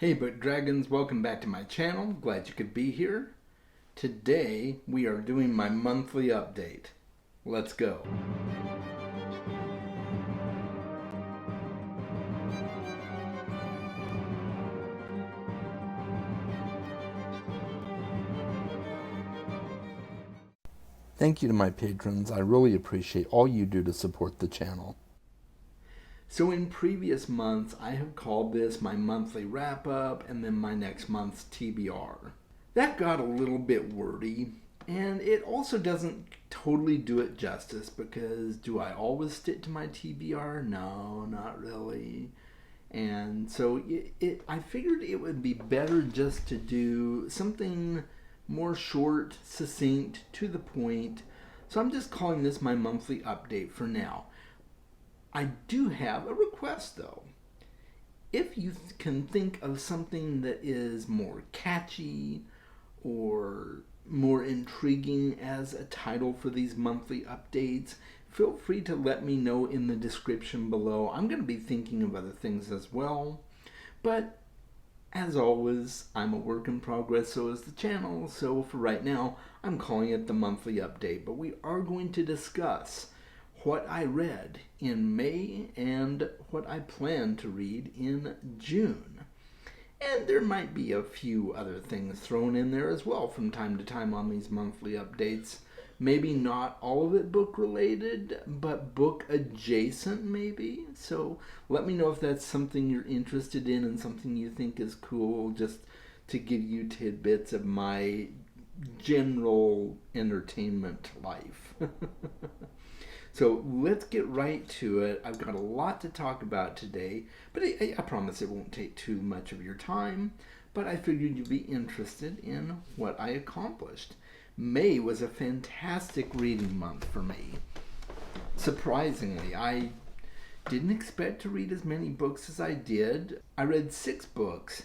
Hey Book Dragons, welcome back to my channel. Glad you could be here. Today we are doing my monthly update. Let's go. Thank you to my patrons. I really appreciate all you do to support the channel. So in previous months, I have called this my monthly wrap-up and then my next month's TBR. That got a little bit wordy, and it also doesn't totally do it justice because do I always stick to my TBR? No, not really. And so I figured it would be better just to do something more short, succinct, to the point. So I'm just calling this my monthly update for now. I do have a request though. If you can think of something that is more catchy or more intriguing as a title for these monthly updates, feel free to let me know in the description below. I'm going to be thinking of other things as well. But as always, I'm a work in progress, so is the channel. So for right now, I'm calling it the monthly update. But we are going to discuss what I read in May and what I plan to read in June. And there might be a few other things thrown in there as well from time to time on these monthly updates. Maybe not all of it book related, but book adjacent maybe. So let me know if that's something you're interested in and something you think is cool, just to give you tidbits of my general entertainment life. So let's get right to it. I've got a lot to talk about today, but I promise it won't take too much of your time. But I figured you'd be interested in what I accomplished. May was a fantastic reading month for me. Surprisingly, I didn't expect to read as many books as I did. I read 6 books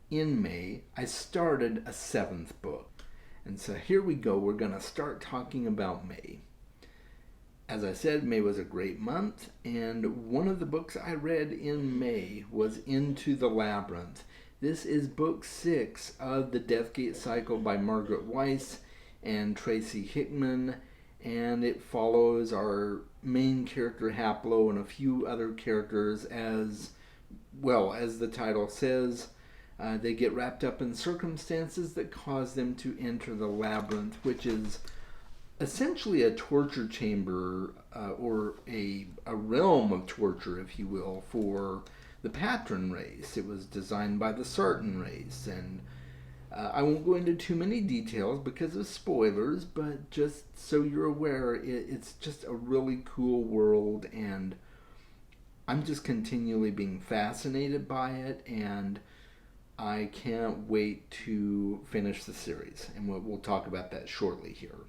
in May. I started a 7th book. And so here we go. We're going to start talking about May. As I said, May was a great month, and one of the books I read in May was Into the Labyrinth. This is book 6 of the Deathgate Cycle by Margaret Weiss and Tracy Hickman, and it follows our main character Haplo and a few other characters as well as the title says. They get wrapped up in circumstances that cause them to enter the labyrinth, which is essentially a torture chamber or a realm of torture, if you will, for the Patron race. It was designed by the Sartan race, and I won't go into too many details because of spoilers, but just so you're aware, it's just a really cool world, and I'm just continually being fascinated by it, and I can't wait to finish the series, and we'll talk about that shortly here.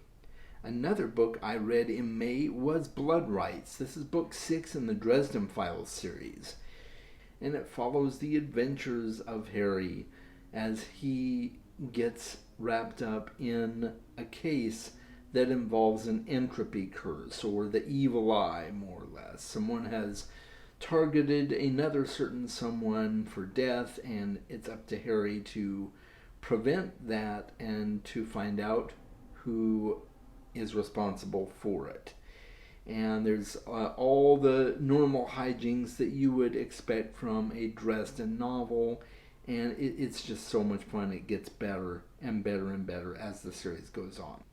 Another book I read in May was Blood Rights. This is book 6 in the Dresden Files series. And it follows the adventures of Harry as he gets wrapped up in a case that involves an entropy curse, or the evil eye, more or less. Someone has targeted another certain someone for death, and it's up to Harry to prevent that and to find out who is responsible for it. And there's all the normal hijinks that you would expect from a Dresden novel, and it's just so much fun. It gets better and better and better as the series goes on.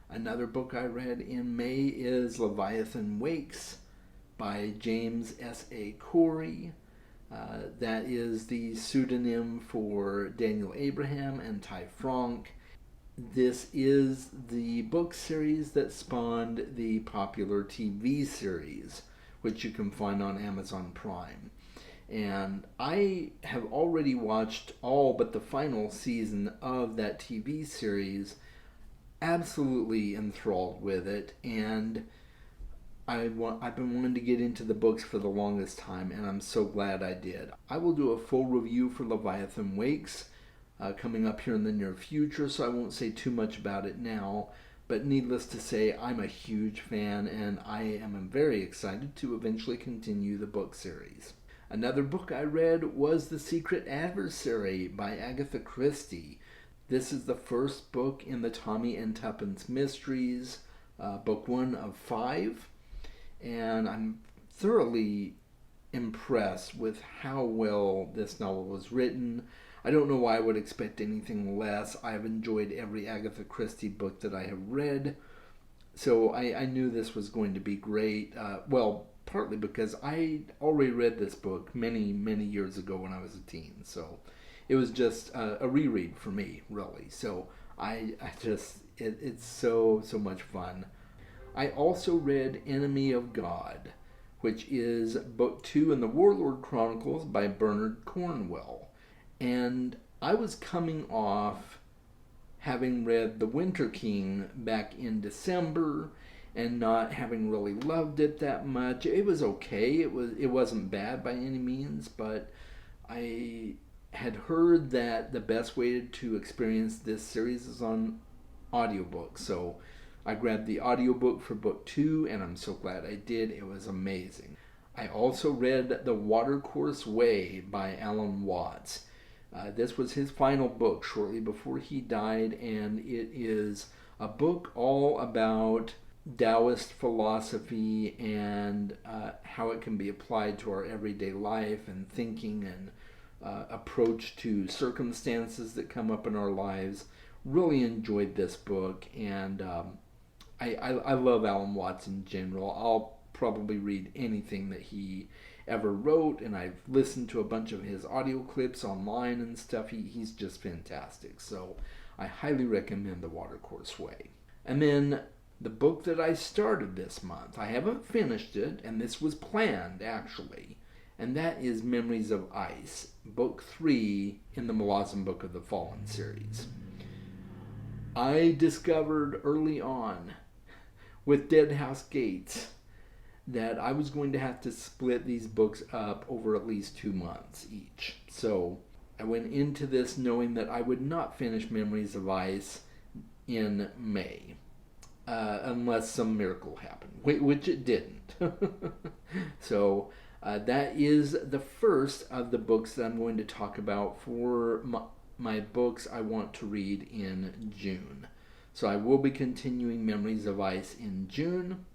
Another book I read in May is Leviathan Wakes by James S.A. Corey. That is the pseudonym for Daniel Abraham and Ty Franck. This is the book series that spawned the popular TV series, which you can find on Amazon Prime. And I have already watched all but the final season of that TV series, absolutely enthralled with it, and I've been wanting to get into the books for the longest time, and I'm so glad I did. I will do a full review for Leviathan Wakes coming up here in the near future, so I won't say too much about it now, but needless to say, I'm a huge fan, and I am very excited to eventually continue the book series. Another book I read was The Secret Adversary by Agatha Christie. This is the first book in the Tommy and Tuppence Mysteries, book 1 of 5, and I'm thoroughly impressed with how well this novel was written. I don't know why I would expect anything less. I've enjoyed every Agatha Christie book that I have read, so I knew this was going to be great. Well, partly because I already read this book many, many years ago when I was a teen, so it was just a reread for me, really. So it's so much fun. I also read Enemy of God, which is book 2 in the Warlord Chronicles by Bernard Cornwell. And I was coming off having read The Winter King back in December and not having really loved it that much. It was okay. It wasn't bad by any means, but I had heard that the best way to experience this series is on audiobook. So I grabbed the audiobook for book 2, and I'm so glad I did. It was amazing. I also read The Watercourse Way by Alan Watts. This was his final book shortly before he died, and it is a book all about Taoist philosophy and how it can be applied to our everyday life and thinking and approach to circumstances that come up in our lives. Really enjoyed this book, and I love Alan Watts in general. I'll probably read anything that he ever wrote, and I've listened to a bunch of his audio clips online and stuff. He's just fantastic. So I highly recommend The Watercourse Way. And then the book that I started this month, I haven't finished it, and this was planned actually, and that is Memories of Ice, book 3 in the Malazan Book of the Fallen series. I discovered early on with Deadhouse Gates that I was going to have to split these books up over at least 2 months each. So I went into this knowing that I would not finish Memories of Ice in May, unless some miracle happened, which it didn't. So that is the first of the books that I'm going to talk about for my books I want to read in June. So I will be continuing Memories of Ice in June.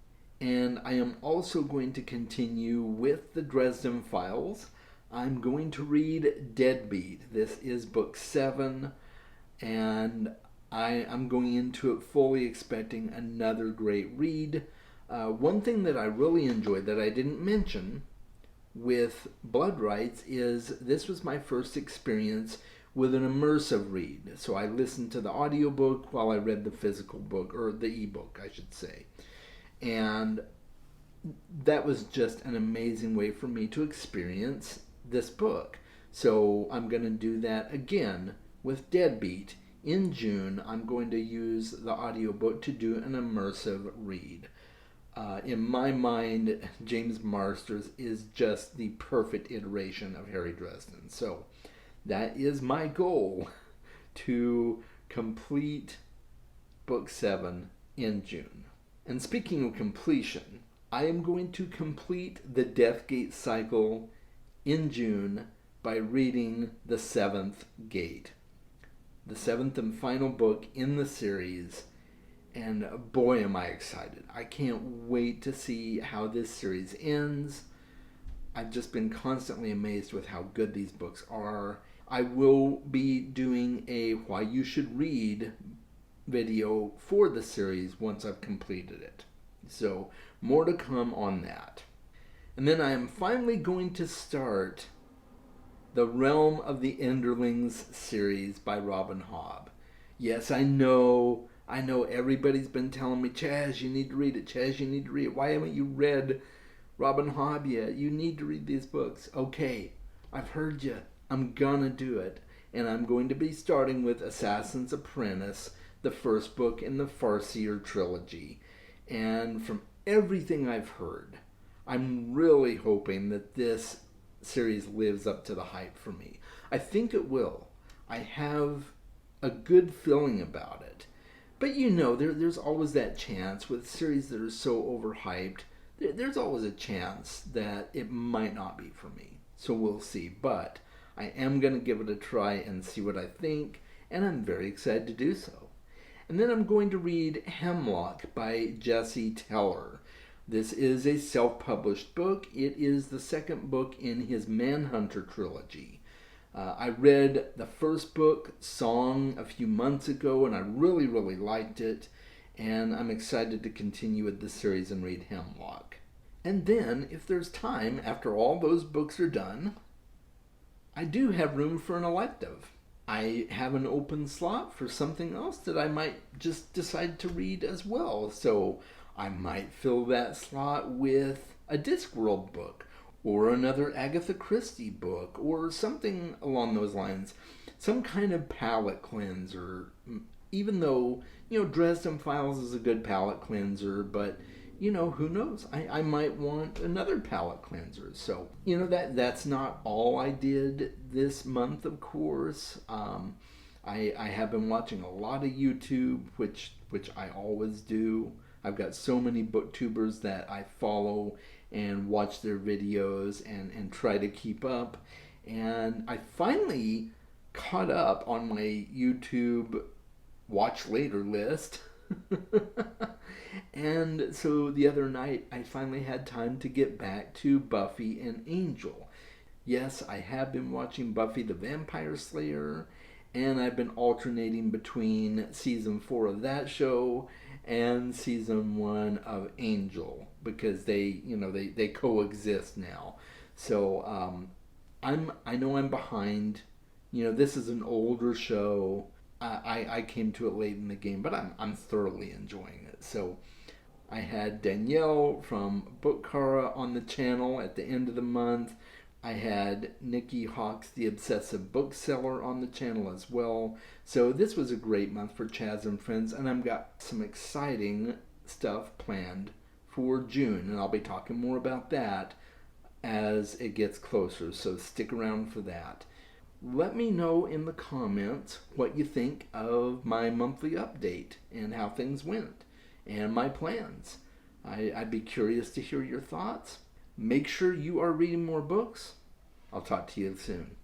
And I am also going to continue with the Dresden Files. I'm going to read Deadbeat. This is book 7, and I'm going into it fully expecting another great read. One thing that I really enjoyed that I didn't mention with Blood Rights is this was my first experience with an immersive read. So I listened to the audiobook while I read the physical book, or the ebook, I should say. And that was just an amazing way for me to experience this book. So I'm going to do that again with Deadbeat. In June, I'm going to use the audiobook to do an immersive read. In my mind, James Marsters is just the perfect iteration of Harry Dresden. So that is my goal, to complete book 7 in June. And speaking of completion, I am going to complete the Deathgate cycle in June by reading The 7th Gate, the 7th and final book in the series, and boy am I excited. I can't wait to see how this series ends. I've just been constantly amazed with how good these books are. I will be doing a Why You Should Read video for the series once I've completed it. So more to come on that. And then I am finally going to start the Realm of the Enderlings series by Robin Hobb. Yes, I know everybody's been telling me, Chaz, you need to read it. Chaz, you need to read it. Why haven't you read Robin Hobb yet? You need to read these books. Okay, I've heard you. I'm gonna do it. And I'm going to be starting with Assassin's Apprentice, the first book in the Farseer trilogy. And from everything I've heard, I'm really hoping that this series lives up to the hype for me. I think it will. I have a good feeling about it. But there's always that chance with series that are so overhyped. There's always a chance that it might not be for me. So we'll see. But I am going to give it a try and see what I think, and I'm very excited to do so. And then I'm going to read Hemlock by Jesse Teller. This is a self-published book. It is the second book in his Manhunter trilogy. I read the first book, Song, a few months ago, and I really, really liked it. And I'm excited to continue with this series and read Hemlock. And then, if there's time, after all those books are done, I do have room for an elective. I have an open slot for something else that I might just decide to read as well. So I might fill that slot with a Discworld book or another Agatha Christie book or something along those lines. Some kind of palate cleanser. Even though, Dresden Files is a good palate cleanser, but who knows? I might want another palate cleanser. So, that's not all I did this month, of course. I have been watching a lot of YouTube, which I always do. I've got so many booktubers that I follow and watch their videos and try to keep up. And I finally caught up on my YouTube watch later list. And so the other night I finally had time to get back to Buffy and Angel. Yes, I have been watching Buffy the Vampire Slayer, and I've been alternating between season 4 of that show and season 1 of Angel because they coexist now. So I know I'm behind. This is an older show. I came to it late in the game, but I'm thoroughly enjoying it. So I had Danielle from Bookara on the channel at the end of the month. I had Nikki Hawks, the Obsessive Bookseller, on the channel as well. So this was a great month for Chaz and Friends, and I've got some exciting stuff planned for June, and I'll be talking more about that as it gets closer, so stick around for that. Let me know in the comments what you think of my monthly update and how things went and my plans. I'd be curious to hear your thoughts. Make sure you are reading more books. I'll talk to you soon.